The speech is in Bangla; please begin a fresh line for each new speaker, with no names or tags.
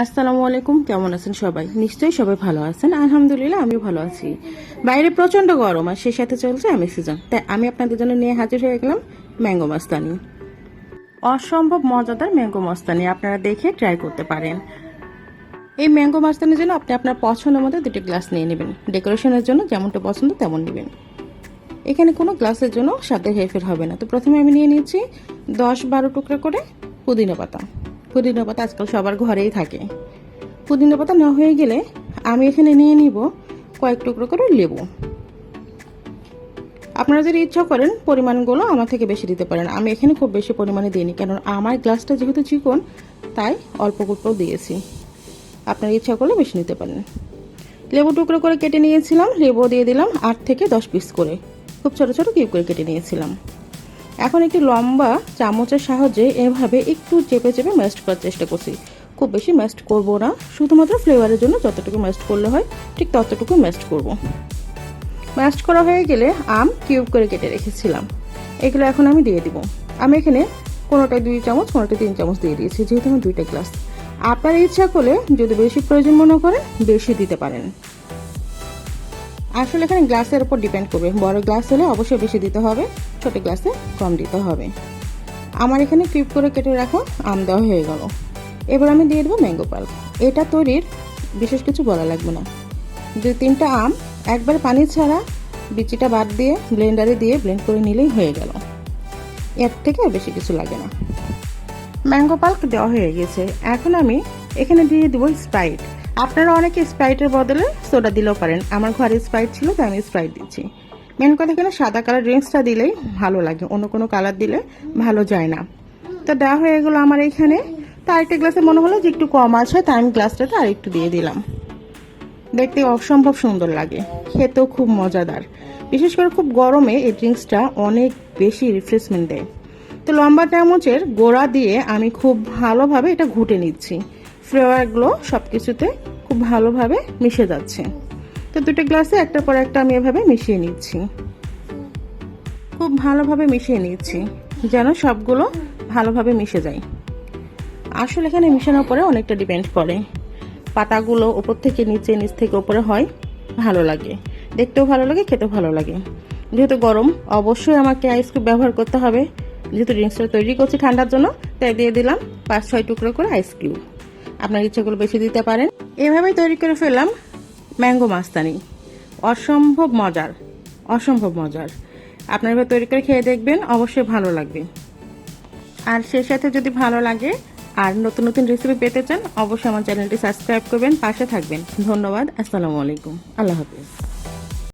আসসালামু আলাইকুম। কেমন আছেন সবাই? নিশ্চয়ই সবাই ভালো আছেন। আলহামদুলিল্লাহ আমিও ভালো আছি। বাইরে প্রচন্ড গরম আর সেই সাথে চলছে আমের সিজন, তাই আমি আপনাদের জন্য নিয়ে হাজির হয়ে গেলাম ম্যাঙ্গো মাস্তানি। অসম্ভব মজাদার ম্যাঙ্গো মাস্তানি, আপনারা দেখে ট্রাই করতে পারেন। এই ম্যাঙ্গো মাস্তানির জন্য আপনি আপনার পছন্দের মতো দুটি গ্লাস নিয়ে নেবেন। ডেকোরেশনের জন্য যেমনটা পছন্দ তেমন নেবেন। এখানে কোনো গ্লাসের জন্য স্বাদের হেরফের হবে না। তো প্রথমে আমি নিয়ে নিচ্ছি 10-12 টুকরা করে পুদিনা পাতা। পুদিনা পাতা আজকাল সবার ঘরেই থাকে। পুদিনা পাতা নেওয়া হয়ে গেলে আমি এখানে নিয়ে নিব কয়েক টুকরো করে লেবু। আপনারা যদি ইচ্ছা করেন পরিমাণগুলো আমার থেকে বেশি দিতে পারেন। আমি এখানে খুব বেশি পরিমাণে দিইনি, কারণ আমার গ্লাসটা যেহেতু চিকন তাই অল্প টুকরো দিয়েছি। আপনারা ইচ্ছা করলে বেশি নিতে পারেন। লেবু টুকরো করে কেটে নিয়েছিলাম, লেবু দিয়ে দিলাম 8 থেকে 10 পিস করে, খুব ছোট ছোট কিউব করে কেটে নিয়েছিলাম। এখন একটি লম্বা চামচের সাহায্যে এভাবে একটু চেপে চেপে ম্যাশ করার চেষ্টা করছি। খুব বেশি ম্যাশ করব না, শুধুমাত্র ফ্লেভারের জন্য যতটুকু ম্যাশ করলে হয় ঠিক ততটুকু ম্যাশ করব। ম্যাশ করা হয়ে গেলে আম কিউব করে কেটে রেখেছিলাম, এগুলো এখন আমি দিয়ে দিব। আমি এখানে কোনোটায় 2 চামচ কোনোটায় 3 চামচ দিয়ে দিয়েছি, যেহেতু আমার 2টা গ্লাস। আপনারা ইচ্ছা করলে যদি বেশি প্রয়োজন মনে করেন বেশি দিতে পারেন। আসলে এখানে গ্লাসের উপর ডিপেন্ড করবে। বড় গ্লাস হলে অবশ্যই বেশি দিতে হবে, ছোট গ্লাসে কম দিতে হবে। আমার এখানে কিউব করে কেটে রাখা আম দেওয়া হয়ে গেল। এবার আমি দিয়ে দেবো ম্যাঙ্গো পাল্প। এটা তৈরির বিশেষ কিছু বলা লাগবে না। 2-3টা আম একবার পানি ছাড়া বিচিটা বাদ দিয়ে ব্লেন্ডারে দিয়ে ব্লেন্ড করে নিলেই হয়ে গেল। এর থেকে আর বেশি কিছু লাগে না। ম্যাঙ্গো পাল্প দেওয়া হয়ে গেছে। এখন আমি এখানে দিয়ে দেবো স্প্রাইট। আপনারা অনেকে স্প্রাইটের বদলে সোডা দিলেও পারেন। আমার ঘরে স্প্রাইট ছিল তাই আমি স্প্রাইট দিচ্ছি। মেন কথা এখানে সাদা কালার ড্রিঙ্কসটা দিলেই ভালো লাগে, অন্য কোনো কালার দিলে ভালো যায় না। তো দেওয়া হয়ে গেলো আমার এইখানে। তো আরেকটা গ্লাসে মনে হলো যে একটু কম আছে, তাই আমি গ্লাসটাতে আরেকটু দিয়ে দিলাম। দেখতে অসম্ভব সুন্দর লাগে, খেতেও খুব মজাদার। বিশেষ করে খুব গরমে এই ড্রিঙ্কসটা অনেক বেশি রিফ্রেশমেন্ট দেয়। তো লম্বা চামচের গোড়া দিয়ে আমি খুব ভালোভাবে এটা ঘুটে নিচ্ছি। ফ্লেভারগুলো সব কিছুতে খুব ভালোভাবে মিশে যাচ্ছে। তো 2টা গ্লাসে একটার পর একটা আমি এভাবে মিশিয়ে নিচ্ছি, খুব ভালোভাবে মিশিয়ে নিচ্ছি যেন সবগুলো ভালোভাবে মিশে যায়। আসলে এখানে মিশানোর পরে অনেকটা ডিপেন্ড করে। পাতাগুলো উপর থেকে নিচে, নিচ থেকে উপরে হয়, ভালো লাগে, দেখতেও ভালো লাগে, খেতেও ভালো লাগে। যেহেতু গরম অবশ্যই আমাকে আইস কিউব ব্যবহার করতে হবে। যেহেতু ড্রিঙ্কসটা তৈরি করছি ঠান্ডার জন্য, তাই দিয়ে দিলাম 5-6 টুকরো করে আইস কিউব। আপনার ইচ্ছেগুলো বেশি দিতে পারেন। এভাবেই তৈরি করে ফেললাম ম্যাঙ্গো মাস্তানি। অসম্ভব মজার, অসম্ভব মজার। আপনারা এবার তৈরি করে খেয়ে দেখবেন, অবশ্যই ভালো লাগবে। আর সেই সাথে যদি ভালো লাগে আর নতুন নতুন রেসিপি পেতে চান অবশ্যই আমার চ্যানেলটি সাবস্ক্রাইব করবেন, পাশে থাকবেন। ধন্যবাদ। আসসালামু আলাইকুম। আল্লাহ হাফিজ।